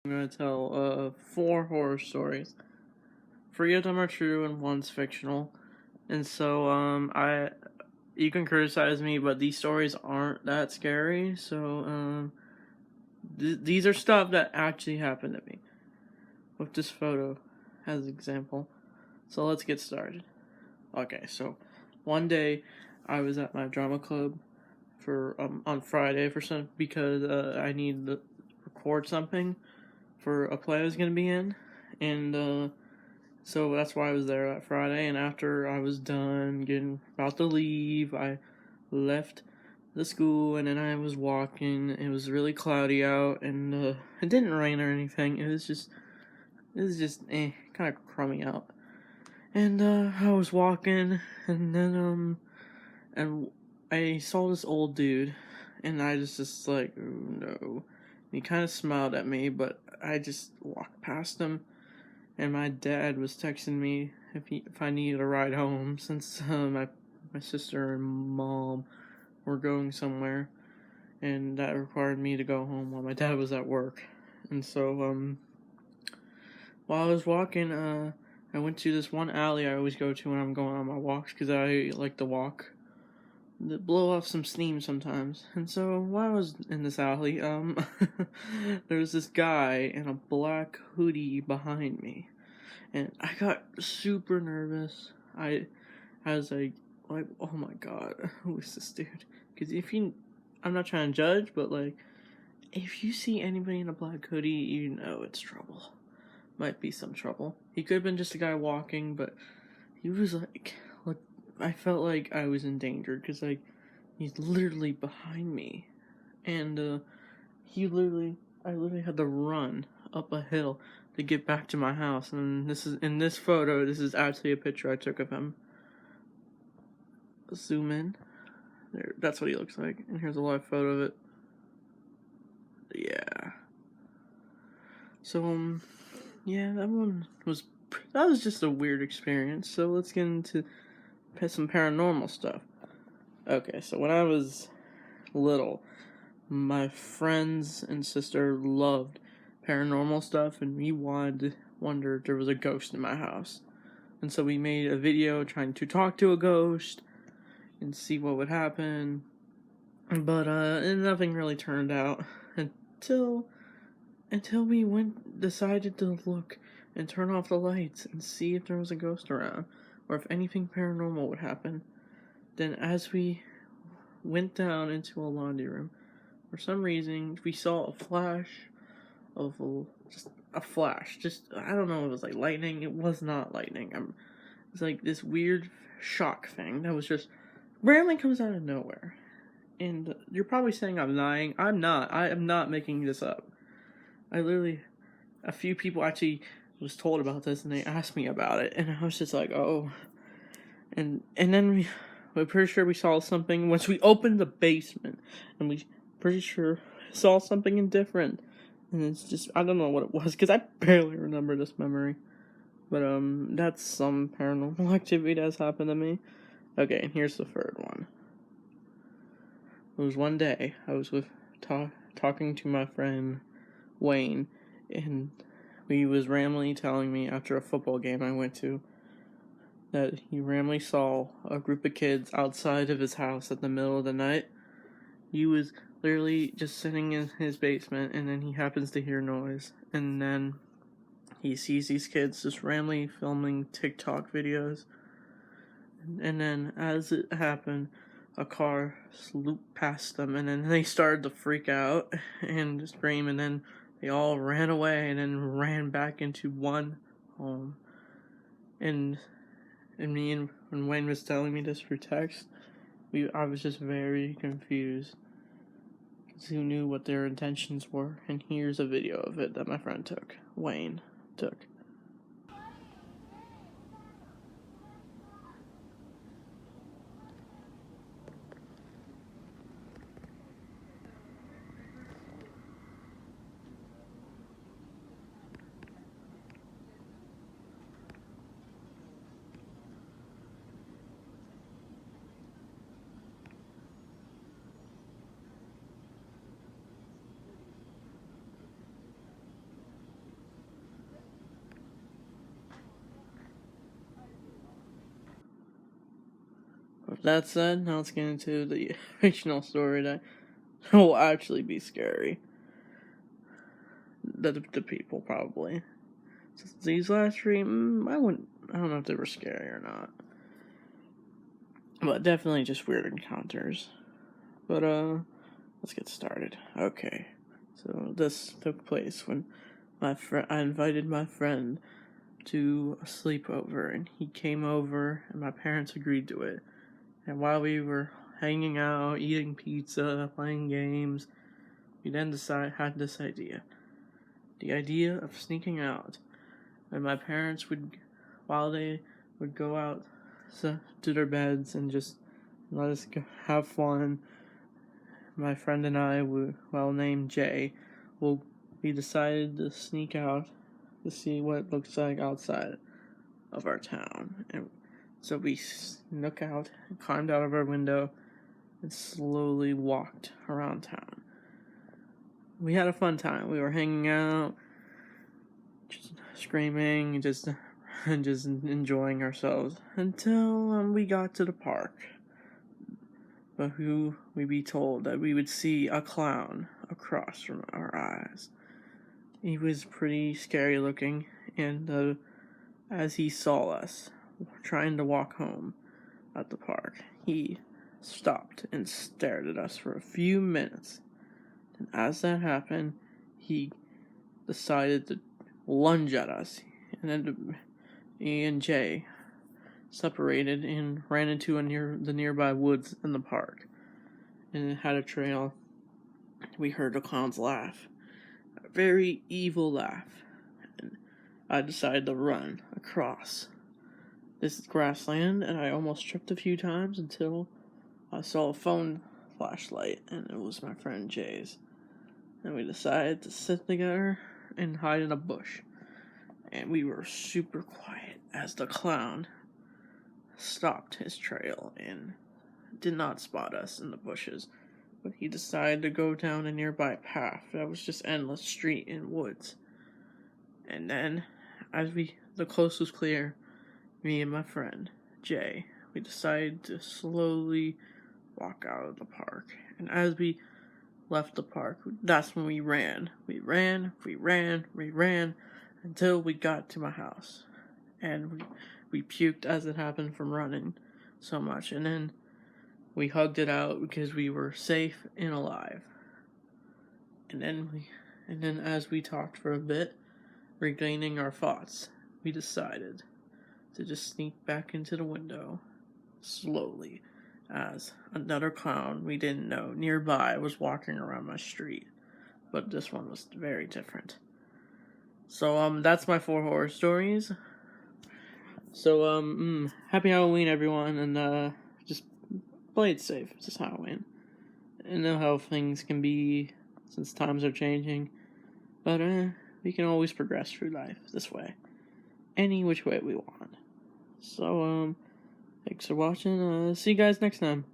I'm gonna tell 4 horror stories. 3 of them are true and one's fictional. And so I you can criticize me, but these stories aren't that scary. So these are stuff that actually happened to me. With this photo as an example. So let's get started. Okay, so one day I was at my drama club for on Friday for some because I needed to record something for a play I was gonna be in, and so that's why I was there that Friday. And after I was done getting about to leave, I left the school, and then I was walking. It was really cloudy out, and it didn't rain or anything. It was just kind of crummy out. And I was walking, and then and I saw this old dude, and I just like, oh no. He kind of smiled at me, but I just walked past him, and my dad was texting me if I needed a ride home since my sister and mom were going somewhere, and that required me to go home while my dad was at work. And so while I was walking, I went to this one alley I always go to when I'm going on my walks because I like to walk blow off some steam sometimes. And so while I was in this alley, there was this guy in a black hoodie behind me, and I got super nervous. I was like, oh my god, who is this dude? Because I'm not trying to judge, but like, if you see anybody in a black hoodie, you know it's trouble. Might be some trouble. He could have been just a guy walking, but he was like I felt like I was in danger because like he's literally behind me, and I literally had to run up a hill to get back to my house. And this is in this photo. This is actually a picture I took of him. Zoom in. There, that's what he looks like. And here's a live photo of it. Yeah. So yeah, that was just a weird experience. So let's get into some paranormal stuff. Okay, so when I was little, my friends and sister loved paranormal stuff, and we wondered if there was a ghost in my house. And so we made a video trying to talk to a ghost and see what would happen. But and nothing really turned out until we decided to look and turn off the lights and see if there was a ghost around or if anything paranormal would happen. Then as we went down into a laundry room, for some reason we saw a flash of just a flash. Just I don't know, it was like lightning. It was not lightning. It was like this weird shock thing that was just randomly comes out of nowhere. And you're probably saying I'm lying. I'm not. I am not making this up. I literally, a few people actually was told about this, and they asked me about it, and I was just like, oh. And then we're pretty sure we saw something once we opened the basement, and we pretty sure saw something different. And it's just, I don't know what it was, because I barely remember this memory. But that's some paranormal activity that's happened to me. Okay, and here's the third one. It was one day I was talking to my friend Wayne, and he was randomly telling me after a football game I went to that he randomly saw a group of kids outside of his house at the middle of the night. He was literally just sitting in his basement, and then he happens to hear noise, and then he sees these kids just randomly filming TikTok videos. And then as it happened, a car swooped past them, and then they started to freak out and scream, and then they all ran away and then ran back into one home. And when Wayne was telling me this through text, I was just very confused. Because who knew what their intentions were? And here's a video of it that my friend Wayne took. That said, now let's get into the fictional story that will actually be scary. The people, probably. Since these last three, I don't know if they were scary or not. But definitely just weird encounters. But, let's get started. Okay. So, this took place when I invited my friend to a sleepover, and he came over, and my parents agreed to it. And while we were hanging out, eating pizza, playing games, we then had this idea. The idea of sneaking out. And my parents while they would go out to their beds and just let us have fun, my friend and I, named Jay, we decided to sneak out to see what it looks like outside of our town. And so we snuck out and climbed out of our window and slowly walked around town. We had a fun time. We were hanging out, just screaming, just enjoying ourselves until we got to the park. But who we be told that we would see a clown across from our eyes. He was pretty scary looking, and as he saw us trying to walk home at the park, he stopped and stared at us for a few minutes. And as that happened, he decided to lunge at us, and then he and Jay separated and ran into the nearby woods in the park, and it had a trail. We heard the clown's laugh, a very evil laugh, and I decided to run across this grassland, and I almost tripped a few times until I saw a phone flashlight, and it was my friend Jay's. And we decided to sit together and hide in a bush. And we were super quiet as the clown stopped his trail and did not spot us in the bushes. But he decided to go down a nearby path that was just endless street and woods. And then, as the coast was clear, me and my friend, Jay, we decided to slowly walk out of the park. And as we left the park, that's when we ran. We ran until we got to my house. And we puked as it happened from running so much. And then we hugged it out because we were safe and alive. And then as we talked for a bit, regaining our thoughts, we decided to just sneak back into the window slowly, as another clown we didn't know nearby was walking around my street. But this one was very different. So, that's my 4 horror stories. So, happy Halloween, everyone, and, just play it safe. It's just Halloween. I know how things can be since times are changing, but, we can always progress through life this way. Any which way we want. So, thanks for watching. See you guys next time.